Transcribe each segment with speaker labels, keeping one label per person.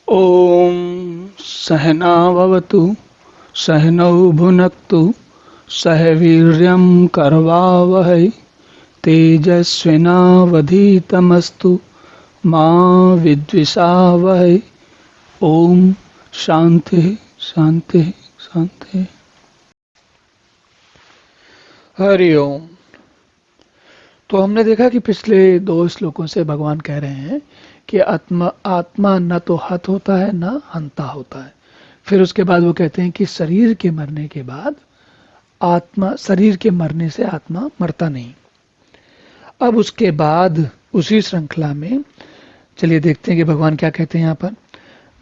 Speaker 1: ॐ सहना भवतु सहनौ भुनक्तु सह वीर्यं करवावहै तेजस्विनावधीतमस्तु मा विद्विषावहै। ओम शांति शांति शांति। हरि ओम। तो हमने देखा कि पिछले दो श्लोकों से भगवान कह रहे हैं कि आत्मा न तो हत होता है न हंता होता है। फिर उसके बाद वो कहते हैं कि शरीर के मरने के बाद शरीर के मरने से आत्मा मरता नहीं। अब उसके बाद उसी श्रृंखला में चलिए देखते हैं कि भगवान क्या कहते हैं। यहाँ पर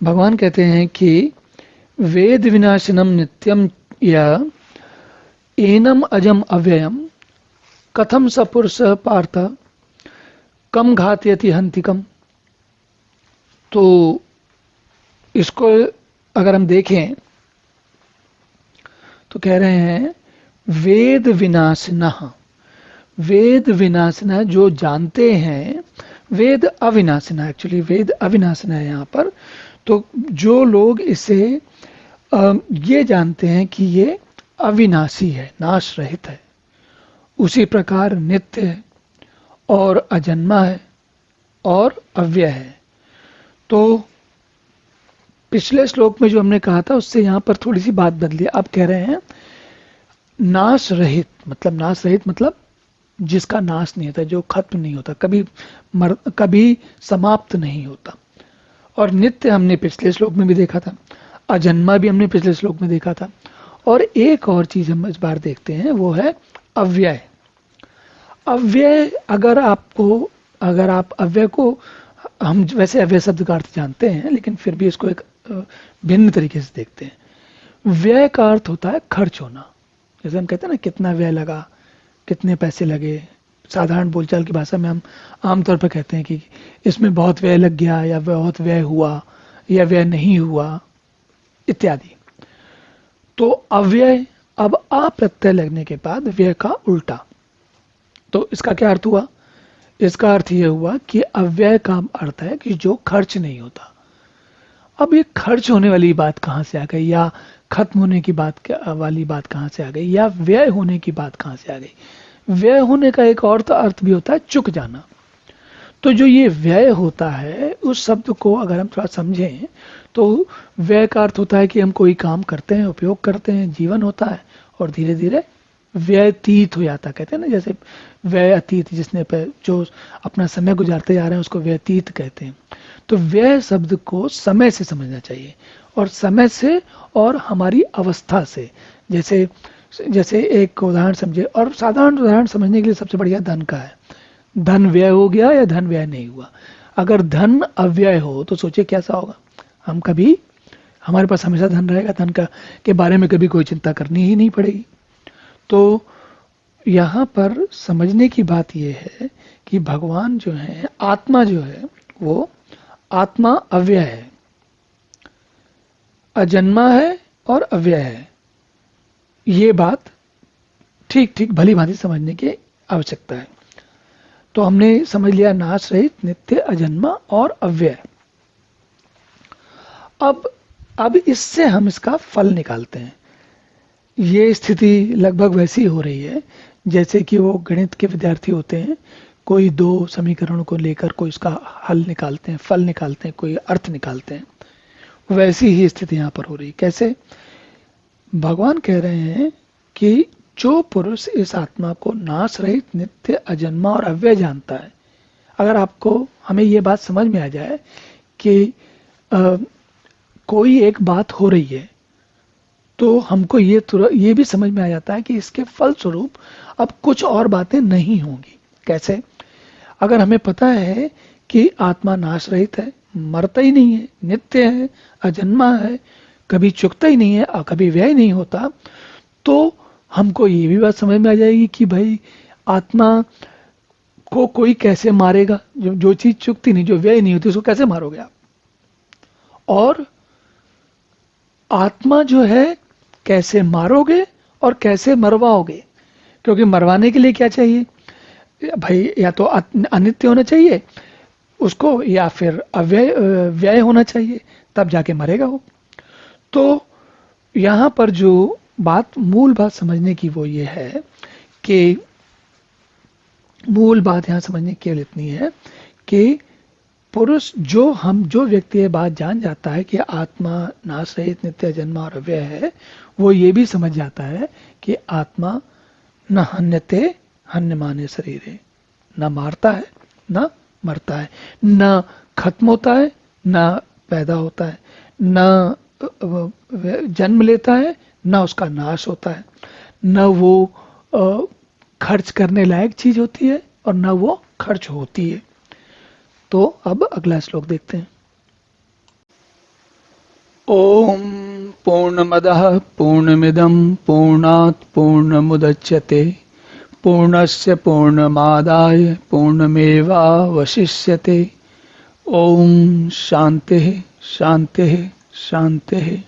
Speaker 1: भगवान कहते हैं कि वेद विनाशिनम नित्यम या एनम अजम अव्ययम कथम स पुरुष पार्थ कम घातयति हंतिकम। तो इसको अगर हम देखें तो कह रहे हैं वेद विनाशिनः, वेद विनाशिनः जो जानते हैं, वेद अविनाशिनः, एक्चुअली वेद अविनाशिनः है यहाँ पर। तो जो लोग इसे ये जानते हैं कि ये अविनाशी है, नाश रहित है, उसी प्रकार नित्य है और अजन्मा है और अव्यय है। तो पिछले श्लोक में जो हमने कहा था उससे यहाँ पर थोड़ी सी बात बदली। अब कह रहे हैं नाश रहित, मतलब जिसका नाश नहीं होता, जो खत्म नहीं होता, कभी समाप्त नहीं होता। और नित्य हमने पिछले श्लोक में भी देखा था, अजन्मा भी हमने पिछले श्लोक में देखा था। और एक और चीज हम इस बार देखते हैं, वो है अव्यय। अव्यय अगर आप अव्यय को, हम वैसे अव्यय शब्द का अर्थ जानते हैं लेकिन फिर भी इसको एक भिन्न तरीके से देखते हैं। व्यय का अर्थ होता है खर्च होना। जैसे हम कहते हैं ना कितना व्यय लगा, कितने पैसे लगे। साधारण बोलचाल की भाषा में हम आमतौर पर कहते हैं कि इसमें बहुत व्यय लग गया, या बहुत व्यय हुआ, या व्यय नहीं हुआ, इत्यादि। तो अव्यय, अब अप्रत्यय लगने के बाद व्यय का उल्टा। तो इसका क्या अर्थ हुआ? इसका अर्थ यह हुआ कि अव्यय का अर्थ है कि जो खर्च नहीं होता। अब ये खर्च होने वाली बात कहाँ से आ गई, या खत्म होने की वाली बात कहाँ से आ गई, या व्यय होने की बात कहाँ से आ गई? व्यय होने का एक और तो अर्थ भी होता है चुक जाना। तो जो ये व्यय होता है, उस शब्द को अगर हम थोड़ा समझें तो व्यय का अर्थ होता है कि हम कोई काम करते हैं, उपयोग करते हैं, जीवन होता है और धीरे धीरे व्यतीत हो जाता। कहते हैं ना, जैसे व्यय अतीत, जिसने पर जो अपना समय गुजारते जा रहे हैं उसको व्यतीत कहते हैं। तो व्यय शब्द को समय से समझना चाहिए, और समय से और हमारी अवस्था से। जैसे एक उदाहरण समझे, और साधारण उदाहरण समझने के लिए सबसे बढ़िया धन का है। धन व्यय हो गया या धन व्यय नहीं हुआ। अगर धन अव्यय हो तो सोचिए कैसा होगा। हमारे पास हमेशा धन रहेगा, धन के बारे में कभी कोई चिंता करनी ही नहीं पड़ेगी। तो यहाँ पर समझने की बात यह है कि भगवान जो है, आत्मा जो है, वो आत्मा अव्यय है, अजन्मा है और अव्यय है। ये बात ठीक भली भांति समझने की आवश्यकता है। तो हमने समझ लिया नाश रहित, नित्य, अजन्मा और अव्यय। अब इससे हम इसका फल निकालते हैं। ये स्थिति लगभग वैसी हो रही है जैसे कि वो गणित के विद्यार्थी होते हैं, कोई दो समीकरणों को लेकर कोई इसका हल निकालते हैं, फल निकालते हैं, कोई अर्थ निकालते हैं। वैसी ही स्थिति यहाँ पर हो रही। कैसे? भगवान कह रहे हैं कि जो पुरुष इस आत्मा को नाश रहित, नित्य, अजन्मा और अव्यय जानता है, अगर हमें ये बात समझ में आ जाए कि कोई एक बात हो रही है, तो हमको ये भी समझ में आ जाता है कि इसके फलस्वरूप अब कुछ और बातें नहीं होंगी। कैसे? अगर हमें पता है कि आत्मा नाश रहित है, मरता ही नहीं है, नित्य है, अजन्मा है, कभी चुकता ही नहीं है और कभी व्यय नहीं होता, तो हमको ये भी बात समझ में आ जाएगी कि भाई आत्मा को कोई कैसे मारेगा। जो चीज चुकती नहीं, जो व्यय नहीं होती, उसको कैसे मारोगे आप? और आत्मा जो है कैसे मारोगे और कैसे मरवाओगे? क्योंकि मरवाने के लिए क्या चाहिए भाई? या तो अनित्य होना चाहिए, उसको, या फिर अव्यय व्यय होना चाहिए, तब जाके मरेगा वो। तो यहां पर जो मूल बात समझने की वो ये है कि मूल बात यहां समझने की केवल इतनी है कि पुरुष जो व्यक्ति ये बात जान जाता है कि आत्मा नाश रहित नित्य जन्म और अव्यय है, वो ये भी समझ जाता है कि आत्मा न हन्यते हन्यमाने शरीरे, न मारता है न मरता है, न खत्म होता है न पैदा होता है, न जन्म लेता है न उसका नाश होता है, न वो खर्च करने लायक चीज होती है और न वो खर्च होती है। तो अब अगला श्लोक देखते हैं। ओम पूर्णमदः पूर्णमिदं पूर्णात् पूर्णमुदच्यते पूर्णस्य पूर्णमादाय पूर्णमेवावशिष्यते। ओम शांति शांति शांति।